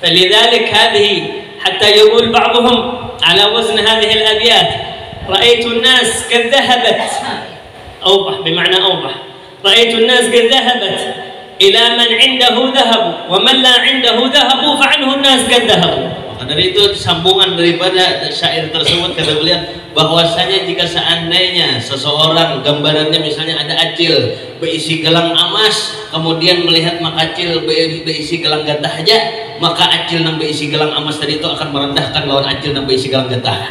فلذلك هذه حتى يقول بعضهم على وزن هذه الأبيات: رأيت الناس قد ذهبت، أوضح بمعنى أوضح، رأيت الناس قد ذهبت إلى من عنده ذهب ومن لا عنده ذهب فعنه الناس قد ذهبوا. Maka dari itu sambungan daripada syair tersebut kata beliau, bahwasanya jika seandainya seseorang gambarannya misalnya ada acil berisi gelang emas, kemudian melihat makacil berisi gelang getah aja, maka acil yang berisi gelang emas tadi itu akan merendahkan lawan acil yang berisi gelang getah.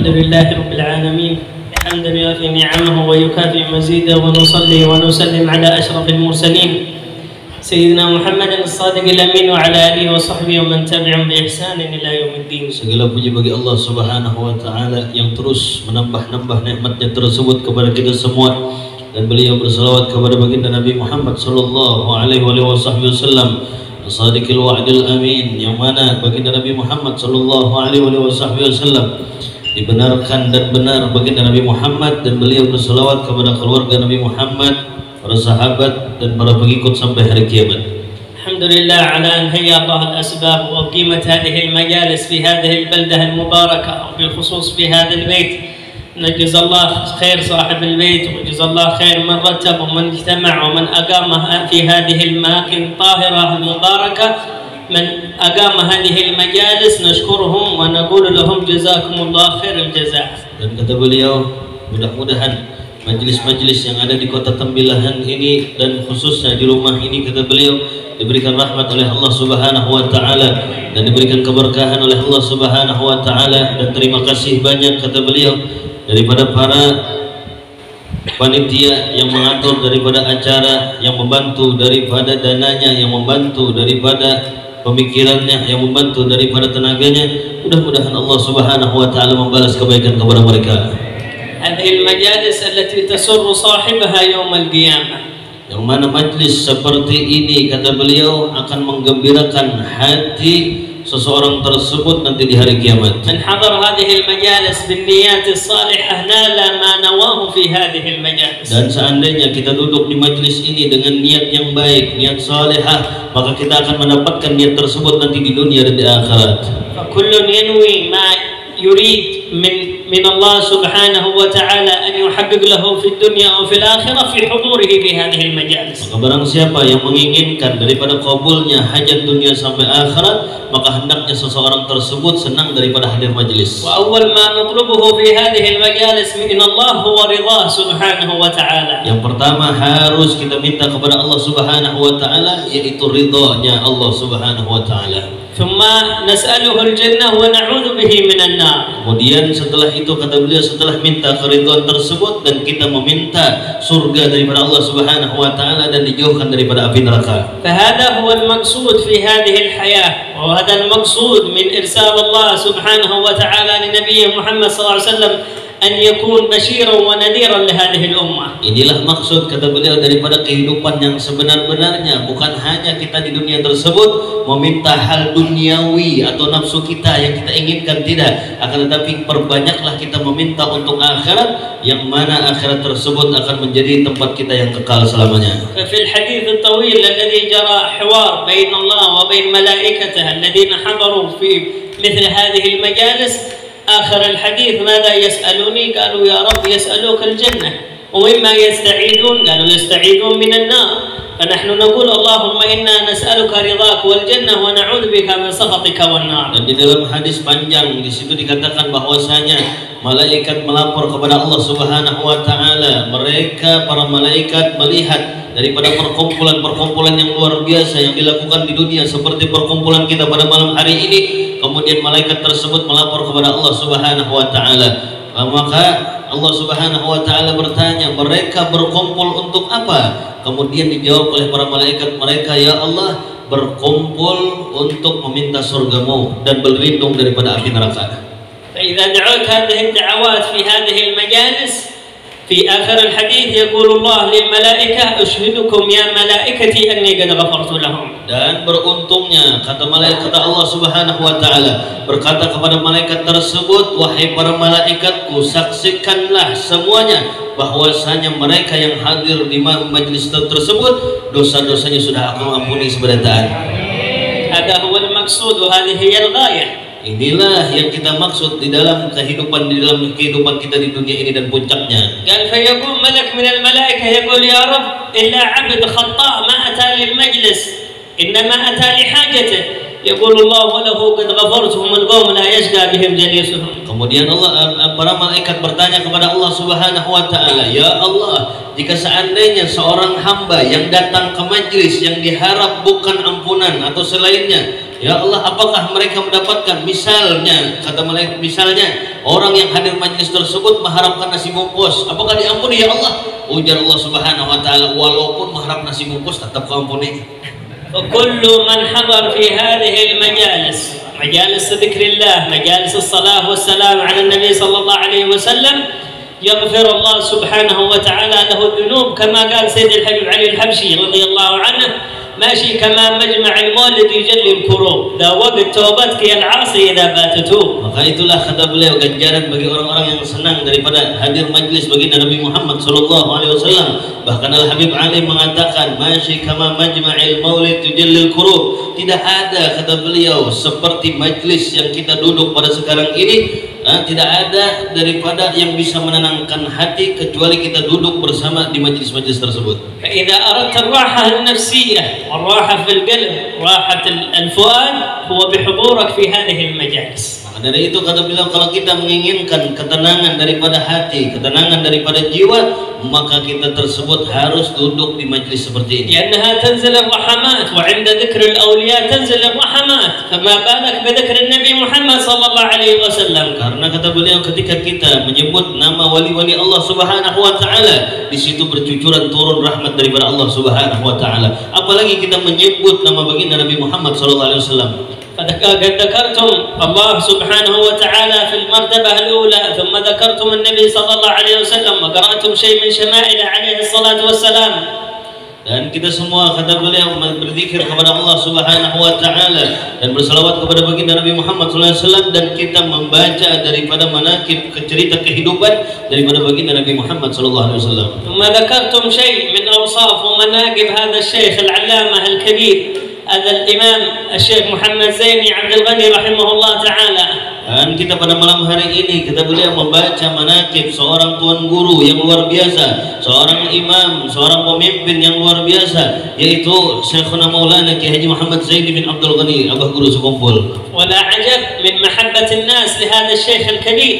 الحمد لله رب العالمين حمدا يوافي نعمه ويكافئ مزيده، ونصلي ونسلم على أشرف المرسلين سيدنا محمد الصادق الأمين وعلى آله وصحبه ومن تبعهم بإحسان إلى يوم الدين. Segala puji bagi Allah Subhanahu wa taala yang terus menambah-nambah nikmatnya tersebut kepada kita semua, dan beliau berselawat kepada baginda Nabi Muhammad sallallahu alaihi wasallam as-sadiqil wa'dil amin, yang mana baginda Nabi Muhammad sallallahu alaihi wasallam dibenarkan dan benar baginda Nabi Muhammad, dan beliau berselawat kepada keluarga Nabi Muhammad, para sahabat dan para pengikut sampai hari kiamat. Alhamdulillah ala an hayya Allah al-asbab wa qimat hadhihi al-majalis fi hadhihi al-baldah al-mubarakah, بالخصوص في هذا البيت. نجزا الله خير صاحب البيت، وجزا الله خير من رتب ومن اجتمع ومن أقامها في هذه الأماكن الطاهرة المباركة. من أقام هذه المجالس نشكرهم ونقول لهم جزاكم الله خير الجزاء. Dan kata beliau, mudah-mudahan majelis-majelis yang ada di kota Tembilahan ini dan khususnya di rumah ini, kata beliau, diberikan rahmat oleh Allah Subhanahu wa taala dan diberikan keberkahan oleh Allah Subhanahu wa taala, dan terima kasih banyak kata beliau daripada para panitia yang mengatur daripada acara, yang membantu daripada dananya, yang membantu daripada pemikirannya, yang membantu daripada tenaganya. Mudah-mudahan Allah Subhanahu wa taala membalas kebaikan kepada mereka. Hadhihi al-majalis allati tasurru sahibaha yawm al-qiyamah. Yang mana majlis seperti ini kata beliau akan menggembirakan hati seseorang tersebut nanti di hari kiamat. Man hadar hadhihi al-majalis bin niyyat as-salihah nala ma nawahu fi hadhihi al-majalis. Dan seandainya kita duduk di majlis ini dengan niat yang baik, niat salihah, maka kita akan mendapatkan niat tersebut nanti di dunia dan di akhirat. Fa kullun yanwi ma yurid min Allah Subhanahu wa ta'ala an yuhaqqiq lahu fi dunya wa fil akhirah fi hudurihi fi hadhihi al-majalis. Maka barang siapa yang menginginkan daripada kabulnya hajat dunia sampai akhirat, maka hendaknya seseorang tersebut senang daripada hadir majlis. Wa awwal ma natlubuhu fi hadhihi al-majalis min Allah huwa ridha Subhanahu wa ta'ala. Yang pertama harus kita minta kepada Allah Subhanahu wa taala, yaitu ridhanya Allah Subhanahu wa taala. Thumma nas'aluhu al-jannah wa na'udzu bihi minan nar. Kemudian setelah itu kata beliau, setelah minta keridhaan tersebut dan kita meminta surga daripada Allah Subhanahu wa taala dan dijauhkan daripada api neraka. Fahada huwa al-maqsud fi hadhihi al-hayah, wa hada al-maqsud min irsal Allah Subhanahu wa taala li Nabi Muhammad sallallahu alaihi wasallam an yakun basyiran wa nadhiran li hadhihi al-ummah. Inilah maksud kata beliau daripada kehidupan yang sebenar-benarnya, bukan hanya kita di dunia tersebut meminta hal duniawi atau nafsu kita yang kita inginkan, tidak, akan tetapi perbanyaklah kita meminta untuk akhirat, yang mana akhirat tersebut akan menjadi tempat kita yang kekal selamanya. ففي الحديث الطويل الذي جرى حوار بين الله وبين ملائكته الذين حضروا في مثل هذه المجالس، آخر الحديث ماذا يسألوني؟ قالوا يا رب يسألوك الجنة، ومما يستعيذون؟ قالوا يستعيذون من النار. فنحن نقول اللهم إنا نسألك رضاك والجنة ونعوذ بك من سخطك والنار. Dan di dalam hadis panjang di situ dikatakan bahwasanya malaikat melapor kepada Allah Subhanahu wa taala. Mereka para malaikat melihat daripada perkumpulan-perkumpulan yang luar biasa yang dilakukan di dunia seperti perkumpulan kita pada malam hari ini. Kemudian malaikat tersebut melapor kepada Allah Subhanahu wa taala. Maka Allah Subhanahu wa taala bertanya, mereka berkumpul untuk apa? Kemudian dijawab oleh para malaikat mereka, ya Allah, berkumpul untuk meminta surgamu dan berlindung daripada api neraka. فإذا دعوت هذه الدعوات في هذه المجالس في آخر الحديث يقول الله للملائكة أشهدكم يا ملائكتي أني قد غفرت لهم. Dan beruntungnya kata Allah Subhanahu wa taala berkata kepada malaikat tersebut, wahai para malaikatku, saksikanlah semuanya bahwasanya mereka yang hadir di majelis tersebut dosa-dosanya sudah aku ampuni sebentar. هذا هو المقصود وهذه هي الغاية. Inilah yang kita maksud di dalam kehidupan kita di dunia ini dan puncaknya. قال فيقوم ملك من الملائكة يقول يا رب إلا عبد خطاء ما أتى للمجلس إنما أتى لحاجته يقول الله وله قد غفرتهم القوم لا يشقى بهم جليسهم. Kemudian para malaikat bertanya kepada Allah Subhanahu wa taala, ya Allah, jika seandainya seorang hamba yang datang ke majlis yang diharap bukan ampunan atau selainnya, ya Allah, apakah mereka mendapatkan, misalnya kata malaikat, misalnya orang yang hadir majlis tersebut mengharapkan nasi bungkus, apakah diampuni ya Allah? Ujar Allah Subhanahu wa taala, walaupun mengharap nasi bungkus tetap kau ampuni. وكل من حضر في هذه المجالس مجالس ذكر الله مجالس الصلاة والسلام على النبي صلى الله عليه وسلم يغفر الله سبحانه وتعالى له الذنوب كما قال سيد الحبيب علي الحبشي رضي الله عنه ماشي كما مجمع المولد يجلي الكروب ذا وقت توبتك يا العاصي إذا باتتوب. Maka itulah kata beliau ganjaran bagi orang-orang yang senang daripada hadir majlis baginda Nabi Muhammad sallallahu alaihi wasallam. Bahkan Al Habib Ali mengatakan masyi kama majma'il maulid yujallil kurub. Tidak ada kata beliau seperti majlis yang kita duduk pada sekarang ini, tidak ada daripada yang bisa menenangkan hati kecuali kita duduk bersama di majlis-majlis tersebut. فإذا أردت الراحة النفسية والراحة في القلب راحة الفؤاد هو بحضورك في هذه المجالس. Dari itu kata beliau, kalau kita menginginkan ketenangan daripada hati, ketenangan daripada jiwa, maka kita tersebut harus duduk di majlis seperti ini. لأنها تنزل الرحمات وعند ذكر الأولياء تنزل الرحمات فما بالك بذكر النبي محمد صلى الله عليه وسلم. Karena kata beliau ketika kita menyebut nama wali-wali Allah Subhanahu wa taala, di situ bercucuran turun rahmat daripada Allah Subhanahu wa taala. Apalagi kita menyebut nama baginda Nabi Muhammad sallallahu alaihi wasallam. قد ذكرتم الله سبحانه وتعالى في المرتبة الأولى ثم ذكرتم النبي صلى الله عليه وسلم وقرأتم شيء من شمائله عليه الصلاة والسلام. Dan kita semua kata beliau berzikir kepada Allah Subhanahu wa taala dan berselawat kepada baginda Nabi Muhammad sallallahu alaihi wasallam, dan kita membaca daripada manaqib cerita kehidupan daripada baginda Nabi Muhammad sallallahu alaihi wasallam. ثم ذكرتم شيء من أوصاف ومناقب هذا الشيخ العلامة الكبير هذا الإمام الشيخ محمد زيني عبد الغني رحمه الله تعالى. Dan kita pada malam hari ini kita beliau membaca manaqib seorang tuan guru yang luar biasa, seorang imam, seorang pemimpin yang luar biasa, yaitu Syekhuna Maulana Ki Haji Muhammad Zaini bin Abdul Ghani, Abah Guru Sekumpul. ولا عجب من محبة الناس لهذا الشيخ الكبير.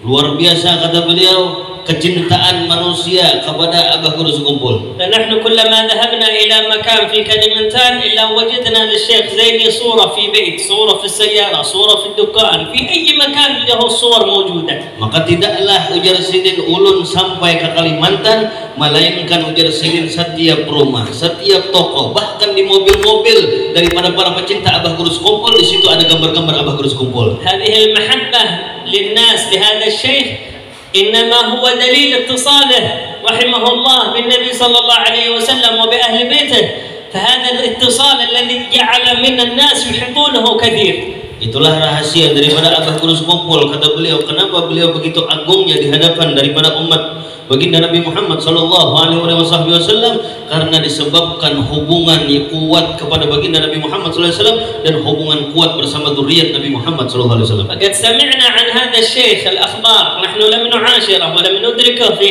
Luar biasa kata beliau kecintaan manusia kepada Abah Guru Sekumpul. فنحن كلما ذهبنا إلى مكان في كلمنتان إلا وجدنا للشيخ زيني صورة في بيت، صورة في السيارة، صورة في الدكان، في أي مكان له الصور موجودة. Maka tidaklah ujar Sidin ulun sampai ke Kalimantan melainkan ujar Sidin setiap rumah, setiap toko, bahkan di mobil-mobil daripada para pecinta Abah Guru Sekumpul, di situ ada gambar-gambar Abah Guru Sekumpul. هذه المحبة للناس لهذا الشيخ إنما هو دليل اتصاله رحمه الله بالنبي صلى الله عليه وسلم وبأهل بيته، فهذا الاتصال الذي جعل من الناس يحبونه كثير. Itulah rahasia daripada Abah Guru Sekumpul. Kata beliau, kenapa beliau begitu agungnya di hadapan daripada umat baginda Nabi Muhammad sallallahu alaihi wasallam, karena disebabkan hubungan yang kuat kepada baginda Nabi Muhammad sallallahu alaihi wasallam dan hubungan kuat bersama zuriat Nabi Muhammad sallallahu alaihi wasallam. فقد سمعنا عن هذا الشيخ الأخبار، نحن لم نعاشره ولم ندركه في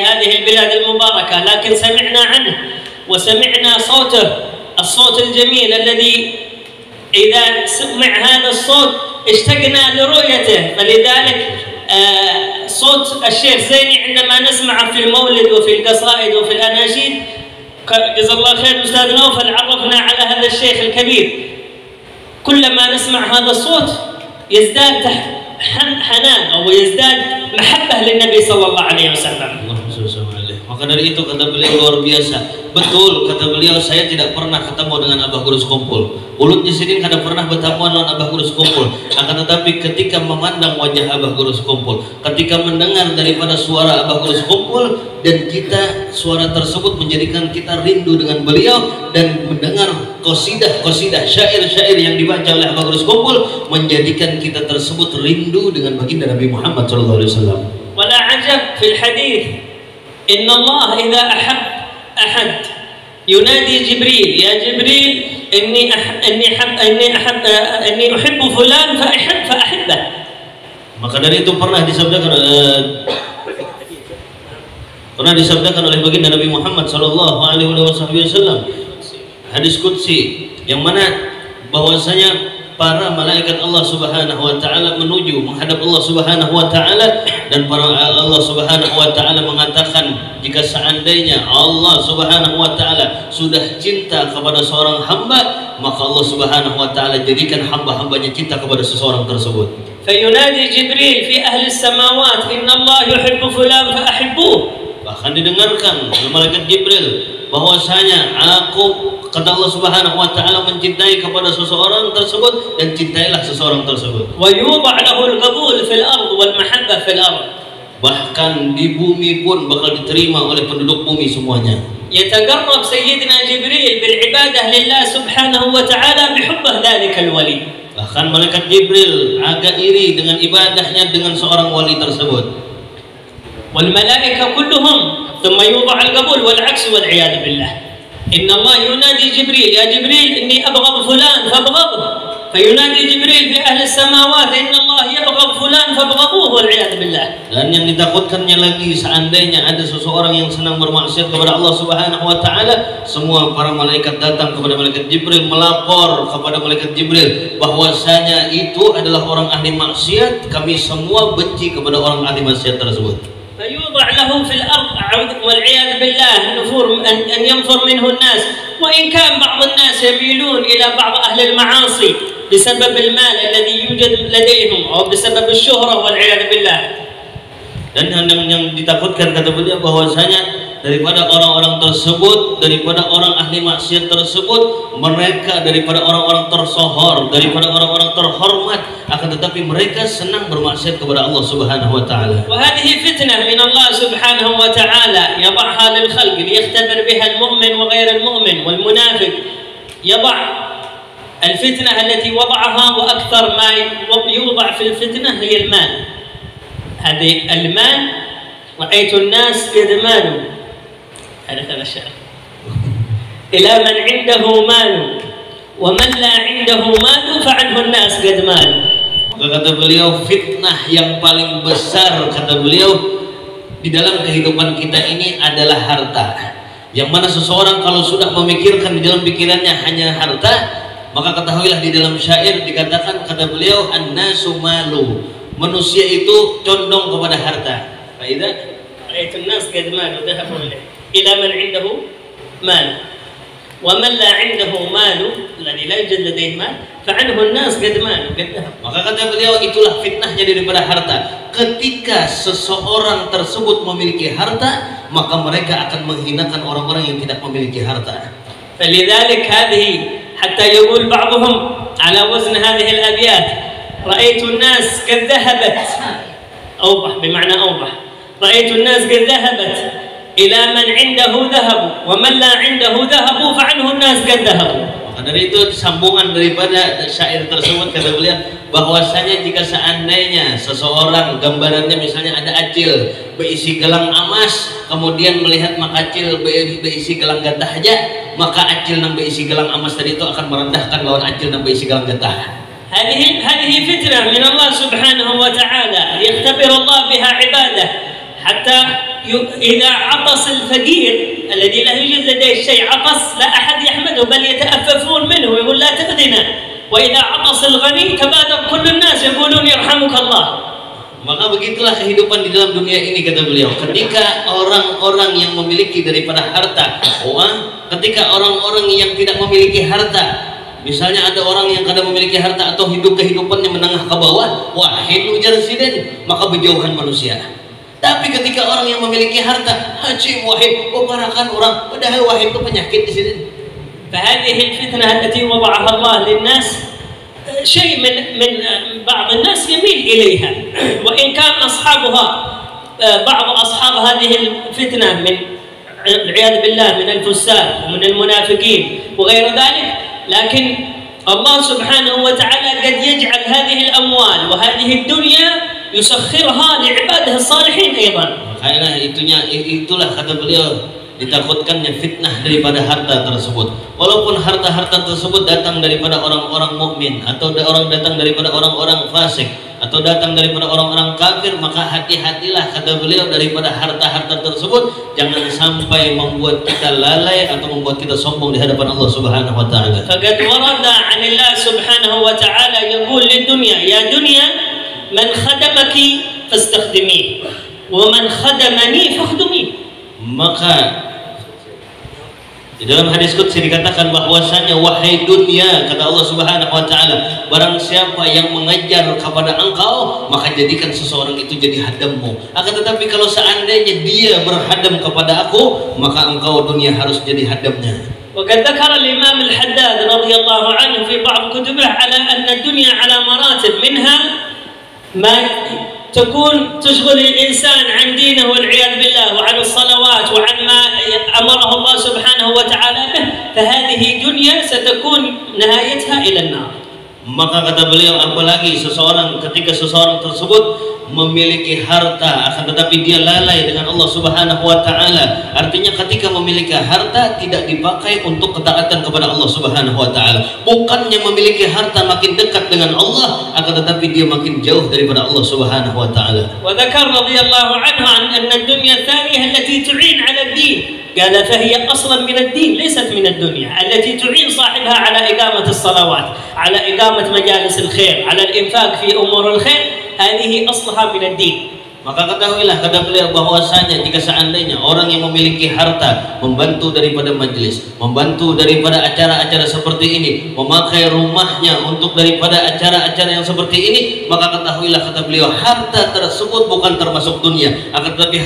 هذه البلاد المباركة، لكن سمعنا عنه وسمعنا صوته، الصوت الجميل الذي إذا سمع هذا الصوت اشتقنا لرؤيته. فلذلك صوت الشيخ زيني عندما نسمعه في المولد وفي القصائد وفي الأناشيد، جزا الله خير أستاذ نوفل عرفنا على هذا الشيخ الكبير، كلما نسمع هذا الصوت يزداد حنان أو يزداد محبة للنبي صلى الله عليه وسلم. Maka Maka dari itu kata beliau luar biasa. Betul kata beliau, saya tidak pernah ketemu dengan Abah Guru Sekumpul. Ulutnya sini kada pernah bertemu dengan Abah Guru Sekumpul. Akan tetapi ketika memandang wajah Abah Guru Sekumpul, ketika mendengar daripada suara Abah Guru Sekumpul, dan kita suara tersebut menjadikan kita rindu dengan beliau, dan mendengar qasidah-qasidah, syair-syair yang dibaca oleh Abah Guru Sekumpul menjadikan kita tersebut rindu dengan baginda Nabi Muhammad SAW. ولا عجب في الحديث إن الله إذا أحب أحد ينادي جبريل يا جبريل إني أحب فلان فأحبه. Maka dari itu pernah disabdakan oleh baginda Nabi Muhammad sallallahu alaihi wasallam, hadis qudsi yang mana bahwasanya para malaikat Allah Subhanahu wa taala menuju menghadap Allah Subhanahu wa taala, dan para Allah Subhanahu wa taala mengatakan jika seandainya Allah Subhanahu wa taala sudah cinta kepada seorang hamba, maka Allah Subhanahu wa taala jadikan hamba-hambanya cinta kepada seseorang tersebut. Fayunadi Jibril fi ahli samawat inna Allah yuhibbu fulan fa'ahibbuh. Bahkan didengarkan oleh malaikat Jibril bahwasanya aku, kata Allah Subhanahu wa taala, mencintai kepada seseorang tersebut, dan cintailah seseorang tersebut. Wa yudha' lahu al-qabul fil ard wal mahabbah fil ard. Bahkan di bumi pun bakal diterima oleh penduduk bumi semuanya. Yataqarrab sayyidina Jibril bil ibadah lillah subhanahu wa ta'ala bi hubbih dzalikal wali. Bahkan malaikat Jibril agak iri dengan ibadahnya dengan seorang wali tersebut. Wal malaika kulluhum thumma yudha' al-qabul wal 'aks wal 'iyad billah. إن الله ينادي جبريل يا جبريل إني أبغض فلان فابغضه، فينادي جبريل في أهل السماوات إن الله يبغض فلان فابغضوه والعياذ بالله. Dan yang ditakutkannya lagi, seandainya ada seseorang yang senang bermaksiat kepada Allah Subhanahu wa taala, semua para malaikat datang kepada malaikat Jibril, melapor kepada malaikat Jibril bahwasanya itu adalah orang ahli maksiat, kami semua benci kepada orang ahli maksiat tersebut. فيوضع له في الأرض والعياذ بالله النفور أن ينفر منه الناس، وإن كان بعض الناس يميلون إلى بعض أهل المعاصي بسبب المال الذي يوجد لديهم أو بسبب الشهرة والعياذ بالله. Dan yang ditakutkan kata beliau bahwasanya daripada orang-orang tersebut, daripada orang ahli maksiat tersebut, mereka daripada orang-orang tersohor, daripada orang-orang terhormat, akan tetapi mereka senang bermaksiat kepada Allah Subhanahu wa taala. Wa hadhihi fitnah min Allah Subhanahu wa taala yad'ha lil khalq liyakhtabir biha al-mu'min wa ghayr al-mu'min wal munafiq. Yad'a al-fitnah allati wada'aha wa akthar ma yudha' fi al-fitnah hiya al-mal. هذه المال رأيت الناس يدمانوا هذا الشعر إلى من عنده مال ومن لا عنده مال فعنه الناس قدمان. Maka kata beliau, fitnah yang paling besar kata beliau di dalam kehidupan kita ini adalah harta. Yang mana seseorang kalau sudah memikirkan di dalam pikirannya hanya harta, maka ketahuilah di dalam syair dikatakan kata beliau, an-nasu malu, manusia itu condong kepada harta. Faida ra'aitu an-nas qad malu dhahabu ila man 'indahu mal wa man la 'indahu mal alladhi la yujad ladayhi mal fa'anhu an-nas qad malu. Maka kata beliau, itulah fitnahnya daripada harta. Ketika seseorang tersebut memiliki harta, maka mereka akan menghinakan orang-orang yang tidak memiliki harta. فلذلك هذه حتى يقول بعضهم على وزن هذه الأبيات رأيت الناس قد ذهبت أوضح بمعنى أوضح رأيت الناس قد ذهبت إلى من عنده ذهب ومن لا عنده ذهب فعنه الناس قد ذهبوا. Maka dari itu sambungan daripada syair tersebut kata beliau bahwasanya jika seandainya seseorang gambarannya misalnya ada acil berisi gelang emas, kemudian melihat makacil berisi gelang getah aja, maka acil yang berisi gelang emas tadi itu akan merendahkan lawan acil yang berisi gelang getah. هذه فتنة من الله سبحانه وتعالى يختبر الله بها عباده حتى إذا عطس الفقير الذي لا يوجد لديه شيء عطس لا أحد يحمده بل يتأففون منه ويقول لا تؤذنا، وإذا عطس الغني تبادر كل الناس يقولون يرحمك الله. Maka begitulah kehidupan di dalam dunia ini kata beliau. Ketika orang-orang yang memiliki daripada harta, ketika orang-orang yang tidak memiliki harta, misalnya ada orang yang kadang memiliki harta atau hidup kehidupannya menengah ke bawah, wah hidup jarsiden, maka berjauhan manusia. Tapi ketika orang yang memiliki harta, haji wahid, membarakan orang, padahal wahid itu penyakit di sini. فهذه الفتنة التي وضعها الله للناس شيء من بعض الناس يميل إليها، وإن كان أصحابها بعض أصحاب هذه الفتنة من العياذ بالله من الفساد ومن المنافقين وغير ذلك، لكن الله سبحانه وتعالى قد يجعل هذه الأموال وهذه الدنيا يسخرها لعباده الصالحين أيضا. Makanya itulah kata beliau, ditakutkannya fitnah daripada harta tersebut. Walaupun harta-harta tersebut datang daripada orang-orang mukmin atau datang daripada orang-orang fasik atau datang daripada orang-orang kafir, maka hati-hatilah kata beliau daripada harta-harta tersebut, jangan sampai membuat kita lalai atau membuat kita sombong di hadapan Allah Subhanahu wa taala. Faqad warada 'anillah subhanahu wa ta'ala yaqul lid-dunya ya dunya man khadamaki fastakhdimihi wa man khadamani fakhdumi. Maka di dalam hadis qudsi dikatakan bahwasanya wahai dunia, kata Allah Subhanahu wa taala, barang siapa yang mengajar kepada engkau, maka jadikan seseorang itu jadi hadammu. Akan tetapi kalau seandainya dia berhadam kepada aku, maka engkau dunia harus jadi hadamnya. وقد ذكر الإمام الحداد رضي الله عنه في بعض كتبه على أن الدنيا على مراتب، منها ما تكون تشغل الإنسان عن دينه والعياذ بالله وعن الصلوات وعن ما أمره الله سبحانه وتعالى به، فهذه دنيا ستكون نهايتها إلى النار. Maka kata beliau, apalagi ketika seseorang tersebut memiliki harta akan tetapi dia lalai dengan Allah Subhanahu wa taala. Artinya ketika memiliki harta tidak dipakai untuk ketaatan kepada Allah Subhanahu wa taala. Bukannya memiliki harta makin dekat dengan Allah, akan tetapi dia makin jauh daripada Allah Subhanahu wa taala. Wa dzakar radhiyallahu anhu an ad-dunya thaniyah allati tu'in 'ala ad-din. قال فهي أصلا من الدين ليست من الدنيا التي تعين صاحبها على إقامة الصلوات، على إقامة مجالس الخير، على الإنفاق في أمور الخير، هذه أصلها من الدين. Maka ketahuilah kata beliau bahwasanya jika seandainya orang yang memiliki harta membantu daripada majlis, membantu daripada acara-acara seperti ini, memakai rumahnya untuk daripada acara-acara yang seperti ini, maka ketahuilah kata beliau harta tersebut bukan termasuk dunia, akan tetapi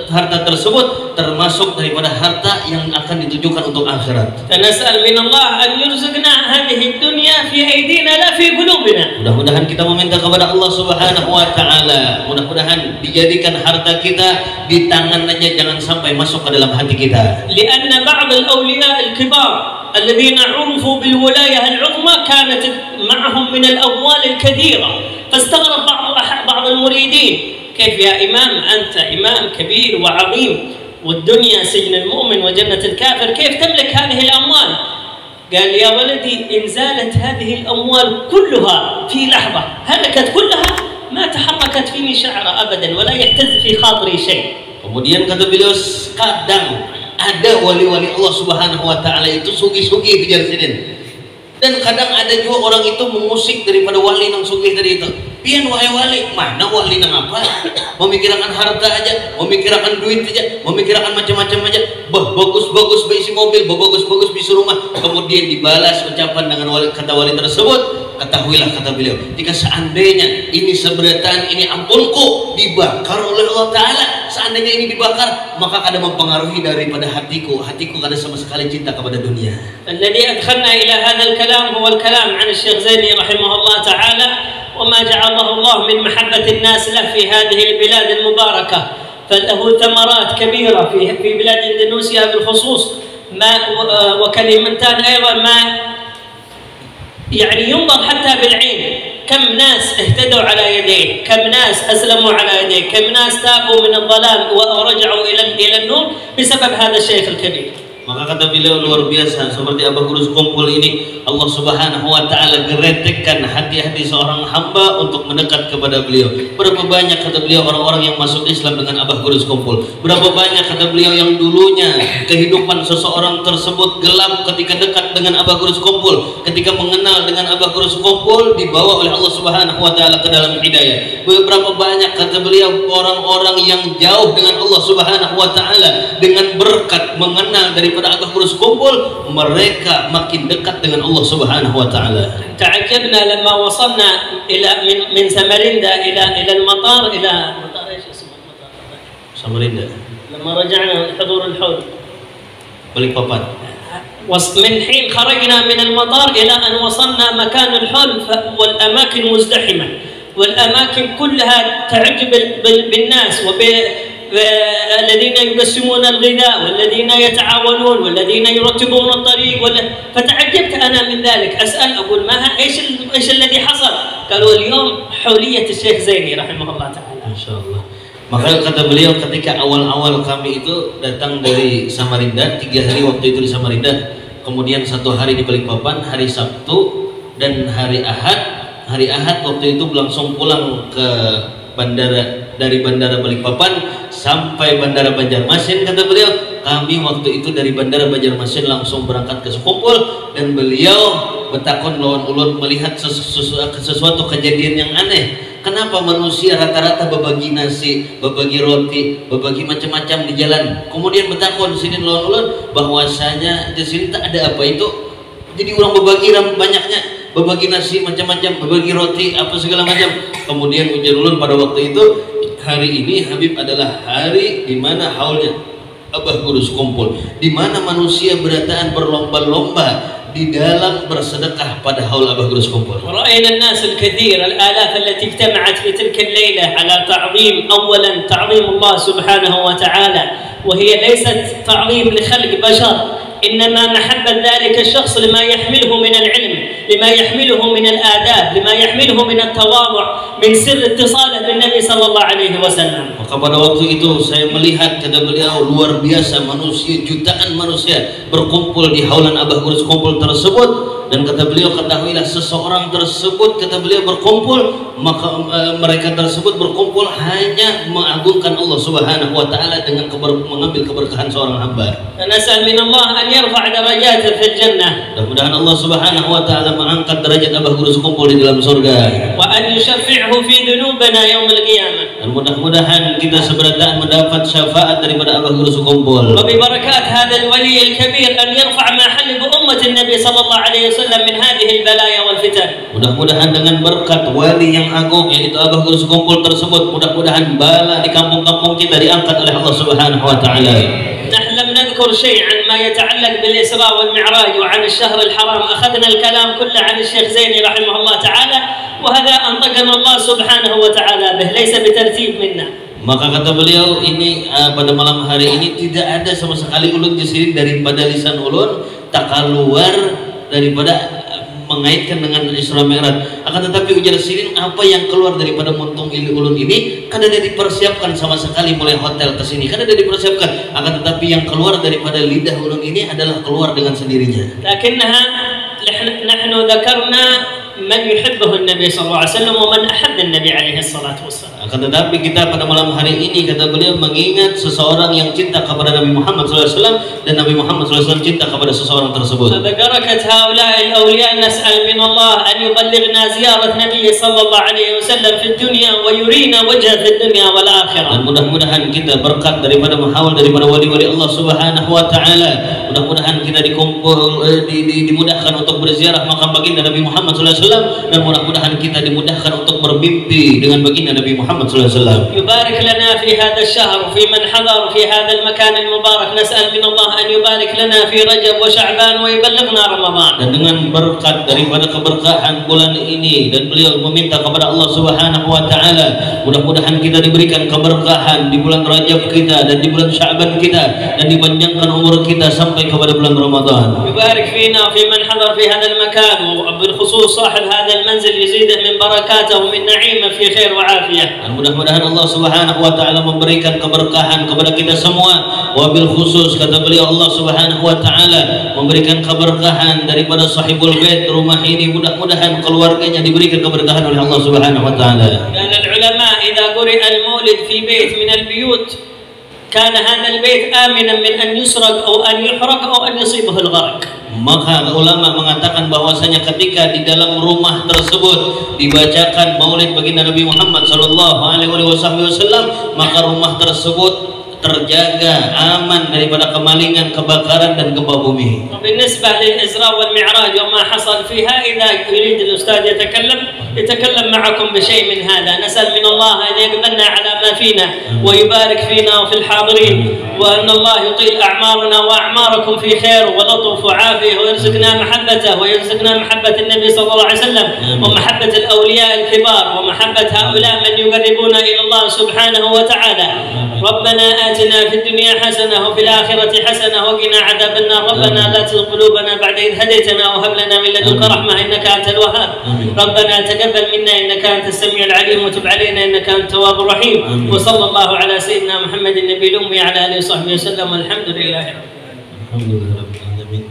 harta tersebut termasuk daripada harta yang akan ditujukan untuk akhirat. Nas'al min Allah an yurzuqna hadhihi dunya fi aydina la fi qulubina. Mudah-mudahan kita meminta kepada Allah Subhanahu wa taala, mudah-mudahan dijadikan harta kita di tangan aja, jangan sampai masuk ke dalam hati kita. Lianna ba'd al-awliya al-kibar alladhina 'urufu bil wilayah al-'uzma kanat ma'ahum min al-amwal al-kathira, fastaghrab ba'd al-muridin كيف يا إمام أنت إمام كبير وعظيم والدنيا سجن المؤمن وجنة الكافر، كيف تملك هذه الأموال؟ قال يا ولدي إن زالت هذه الأموال كلها في لحظة هلكت كلها ما تحركت فيني شعرة أبدا ولا يهتز في خاطري شيء. Kemudian kata beliau, kadang ada wali-wali Allah Subhanahu wa taala itu sugih-sugih kejar sinin. Dan kadang ada juga orang itu mengusik daripada wali yang sugih tadi itu. Pian wahai wali, mana wali nang apa? Memikirkan harta aja, memikirkan duit aja, memikirkan macam-macam aja. Bagus-bagus berisi mobil, bagus-bagus berisi rumah. Kemudian dibalas ucapan dengan kata wali tersebut. Ketahuilah kata beliau, jika seandainya ini seberatan, ini ampunku dibakar oleh Allah Ta'ala, seandainya ini dibakar, maka kada mempengaruhi daripada hatiku kada sama sekali cinta kepada dunia. Alladhi adkhalna ila hadzal kalam huwa al-kalam 'an Syekh Zaini rahimahullah ta'ala wa ma ja'alahu Allah min mahabbati an-nas lahu fi hadhihi al-bilad al-mubarakah falahu thamarat kabira fi bilad Indonesia بالخصوص وكلمتان أيضا ما يعني ينظر حتى بالعين، كم ناس اهتدوا على يديه، كم ناس أسلموا على يديه، كم ناس تابوا من الضلال ورجعوا إلى النور بسبب هذا الشيخ الكبير. Maka kata beliau luar biasa, seperti Abah Gurus Kumpul ini, Allah Subhanahu wa taala geretekkan hati-hati seorang hamba untuk mendekat kepada beliau. Berapa banyak kata beliau orang-orang yang masuk Islam dengan Abah Gurus Kumpul. Berapa banyak kata beliau yang dulunya kehidupan seseorang tersebut gelap ketika dekat dengan Abah Gurus Kumpul. Ketika mengenal dengan Abah Gurus Kumpul dibawa oleh Allah Subhanahu wa taala ke dalam hidayah. Berapa banyak kata beliau orang-orang yang jauh dengan Allah Subhanahu wa taala dengan berkat mengenal daripada Abah Gurus Kumpul, mereka makin dekat dengan Allah Subhanahu wa taala. تعجبنا لما وصلنا إلى من سمرندا إلى المطار إلى مطار Samarinda. لما رجعنا من حضور الحول Balikpapan. من حين خرجنا من المطار إلى أن وصلنا مكان الحول والأماكن مزدحمة والأماكن كلها تعجب بالناس والذين يقسمون الغذاء والذين يتعاونون والذين يرتبون الطريق فتعجبت أنا من ذلك أسأل أقول إيش الذي حصل؟ قالوا اليوم حولية الشيخ زيني رحمه الله تعالى. Masya Allah. Maka kata beliau ketika awal-awal kami itu datang dari Samarinda, 3 hari waktu itu di Samarinda, kemudian 1 hari di Balikpapan, hari Sabtu dan hari Ahad. Hari Ahad waktu itu langsung pulang ke bandara, dari bandara Balikpapan sampai bandara Banjarmasin. Kata beliau, kami waktu itu dari bandara Banjarmasin langsung berangkat ke Sekumpul dan beliau bertakon lawan ulun melihat sesuatu kejadian yang aneh. Kenapa manusia rata-rata berbagi nasi, berbagi roti, berbagi macam-macam di jalan? Kemudian bertakon sini lawan ulun bahwasanya di sini tak ada apa itu. Jadi orang berbagi banyaknya, berbagi nasi macam-macam, berbagi roti apa segala macam. Kemudian ujar ulun pada waktu itu, hari ini Habib adalah hari di mana haulnya Abah Guru Sekumpul, di mana manusia berataan berlomba-lomba di dalam bersedekah pada haul Abah Guru Sekumpul. رأينا الناس الكثير الآلاف التي اجتمعت في تلك الليلة على تعظيم أولا تعظيم الله سبحانه وتعالى وهي ليست تعظيم لخلق بشر إنما محبة ذلك الشخص لما يحمله من العلم لما يحمله من الآداب لما يحمله من التواضع من سر اتصاله بالنبي صلى الله عليه وسلم. Maka pada waktu itu saya melihat, kata beliau, luar biasa manusia, jutaan manusia berkumpul di haulan Abah Guru Sekumpul tersebut. Dan kata beliau, ketahuilah seseorang tersebut, kata beliau, berkumpul, maka mereka tersebut berkumpul hanya mengagungkan Allah Subhanahu wa taala dengan mengambil keberkahan seorang hamba. Nas'al min Allah an yarfa' darajat fil jannah. Mudah-mudahan Allah Subhanahu wa taala mengangkat derajat Abah Guru Sekumpul di dalam surga. Wa an yushaffi'hu fi dhunubina yaum al-qiyamah. Dan mudah-mudahan kita seberataan mendapat syafaat daripada Abah Guru Sekumpul. Wa bi barakat hadzal wali al-kabir an yarfa' ma hal bi ummati Nabi sallallahu alaihi wasallam min hadhihi al-balaya wal fitan. Mudah-mudahan dengan berkat wali yang agung yaitu Abah Guru Sekumpul tersebut, mudah-mudahan bala di kampung-kampung kita diangkat oleh Allah Subhanahu wa taala. نحن لم نذكر شيء عن ما يتعلق بالإسراء والمعراج وعن الشهر الحرام أخذنا الكلام كله عن الشيخ زيني رحمه الله تعالى وهذا أنطقنا الله سبحانه وتعالى به ليس بترتيب منا. Maka kata beliau ini pada malam hari ini tidak ada sama sekali ulun di sini daripada lisan ulun tak keluar daripada mengaitkan dengan Isra Mi'raj. Akan tetapi ujar sirin apa yang keluar daripada muntung ulun ini kada ada dipersiapkan sama sekali mulai hotel ke sini, kada ada dipersiapkan. Akan tetapi yang keluar daripada lidah ulun ini adalah keluar dengan sendirinya. Lakinnaha nahnu dzakarna man yuhibbuhu an-nabi sallallahu alaihi wasallam wa man ahabba an-nabi alaihi salatu wassalam. Akan tetapi kita pada malam hari ini kata beliau mengingat seseorang yang cinta kepada Nabi Muhammad SAW dan Nabi Muhammad SAW cinta kepada seseorang tersebut. Barakat haula'i al-awliya nas'al min Allah an yuballighna ziyarat Nabi sallallahu alaihi wasallam fi dunya wa yurina wajha fi dunya wal akhirah. Dan mudah-mudahan kita berkat daripada mahawal daripada wali-wali Allah Subhanahu wa taala, mudah-mudahan kita dikumpul dimudahkan untuk berziarah makam baginda Nabi Muhammad SAW dan mudah-mudahan kita dimudahkan untuk bermimpi dengan baginda Nabi Muhammad SAW. Yubarik lana fi hadha ash-shahr fi man hadar fi hadha al-makan al-mubarak nas'al min Allah an yubarik lana fi Rajab wa Sya'ban wa yuballighna Ramadan. Dan dengan berkat daripada keberkahan bulan ini dan beliau meminta kepada Allah Subhanahu wa taala mudah-mudahan kita diberikan keberkahan di bulan Rajab kita dan di bulan Sya'ban kita dan dipanjangkan umur kita sampai kepada bulan Ramadan. Yubarik fina fi man hadar fi hadha al-makan wa bil khusus sahib hadha al-manzil yazidah min barakatihi min na'imah fi khair wa afiyah. Dan mudah-mudahan Allah Subhanahu wa taala memberikan keberkahan kepada kita semua. Wabil khusus kata beliau Allah Subhanahu wa taala memberikan keberkahan daripada sahibul bait rumah ini, mudah-mudahan keluarganya diberikan keberkahan oleh Allah Subhanahu wa taala. Dan ulama idza quri'a al-maulid fi bait min al-buyut kana hadha al-bait aminan min an yusraq aw an yuhraq aw an yusibahu al-gharq. Maka ulama mengatakan bahwasanya ketika di dalam rumah tersebut dibacakan maulid baginda Nabi Muhammad sallallahu alaihi wasallam, maka rumah tersebut terjaga aman daripada kemalingan, kebakaran dan gempa bumi. وبالنسبة للإسراء والمعراج وما حصل فيها إذا يريد الأستاذ يتكلم معكم بشيء من هذا. نسأل من الله أن يقبلنا على ما فينا ويبارك فينا وفي الحاضرين، وأن الله يطيل أعمارنا وأعماركم في خير ولطف وعافية، ويرزقنا محبته ويرزقنا محبة النبي صلى الله عليه وسلم ومحبة الأولياء الكبار ومحبة هؤلاء من يقربون إلى الله سبحانه وتعالى. ربنا آتنا في الدنيا حسنة وفي الآخرة حسنة وقنا عذاب النار. ربنا لا تزغ قلوبنا بعد إذ هديتنا وهب لنا من لدنك رحمة إنك أنت الوهاب. ربنا تقبل منا إنك أنت السميع العليم وتب علينا إنك أنت التواب الرحيم. وصلى الله على سيدنا محمد النبي الأمي على آله وصحبه وسلم والحمد لله رب العالمين.